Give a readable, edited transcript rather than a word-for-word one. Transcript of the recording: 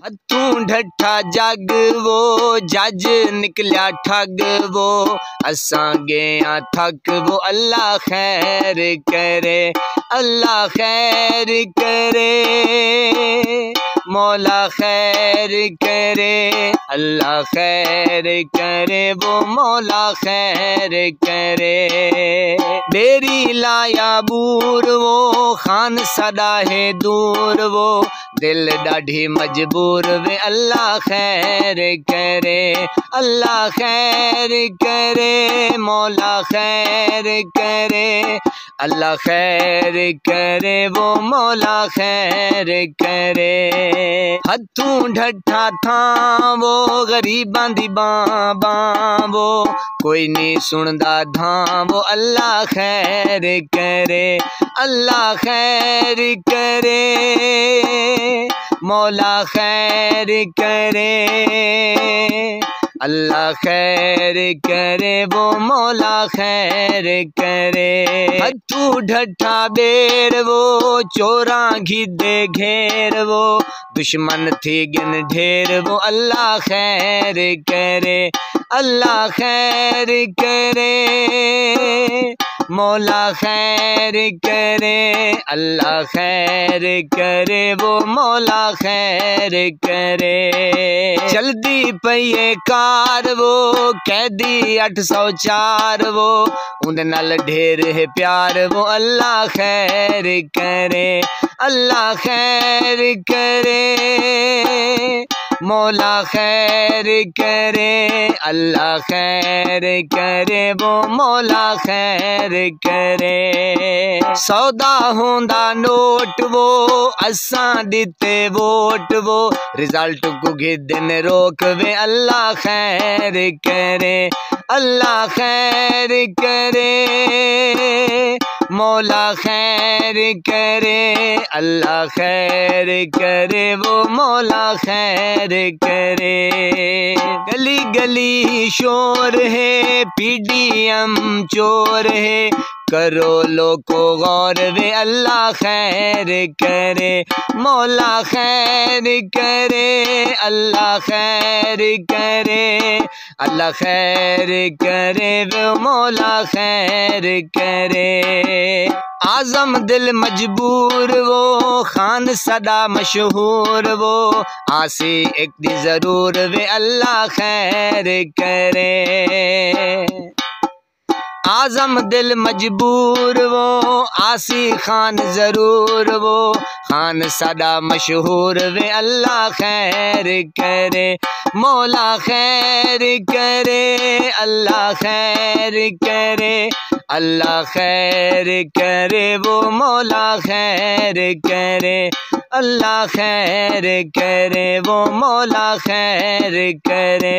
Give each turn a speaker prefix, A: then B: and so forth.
A: हथू ढठा जग वो जज निकलिया ठग वो असां गया थक वो अल्लाह खैर करे अल्लाह खैर करे मौला खैर करे अल्लाह खैर करे वो मौला खैर करे डेरी लाया बूर वो खान सदा है दूर वो दिल डाढ़ी मजबूर वे अल्लाह खैर करे अल्लाह खैर करे मौला खैर करे अल्लाह खैर करे वो मौला खैर करे हथू ढठा था वो गरीबां दी बां वो कोई नहीं सुनदा धां वो अल्लाह खैर करे अल्लाह खैर करे मौला खैर करे अल्लाह खैर करे वो मौला खैर करे हथू ढठा बेर वो चोरा घिदे घेर वो दुश्मन थी गिन ढेर वो अल्लाह खैर करे अल्लाह खैर करे मौला खैर करे अल्लाह खैर करे वो मौला खैर करे चलदी पईए कार वो कैदी 804 वो उंदे नाल ढेर है प्यार वो अल्लाह खैर करे अल्लाह खैर करे मौला खैर करे अल्लाह खैर करे वो मौला खैर करे सौदा होंदा नोट वो असां दिते वोट वो रिजल्ट को गिदन रोक वे अल्लाह खैर करे अल्लाह खैर करे मौला खैर करे अल्लाह खैर करे वो मौला खैर करे गली गली शोर है पीडीएम चोर है करो लोको गौर वे अल्लाह खैर करे मौला खैर करे अल्लाह खैर करे अल्लाह खैर करे वो मौला खैर करे आजम दिल मजबूर वो खान सदा मशहूर वो आसी एक दी जरूर वे अल्लाह खैर करे आजम दिल मजबूर वो आसी खान जरूर वो खान सदा मशहूर वे अल्लाह खैर करे मौला खैर करे अल्लाह खैर करे अल्लाह खैर करे वो मौला खैर करे अल्लाह खैर करे वो मौला खैर करे।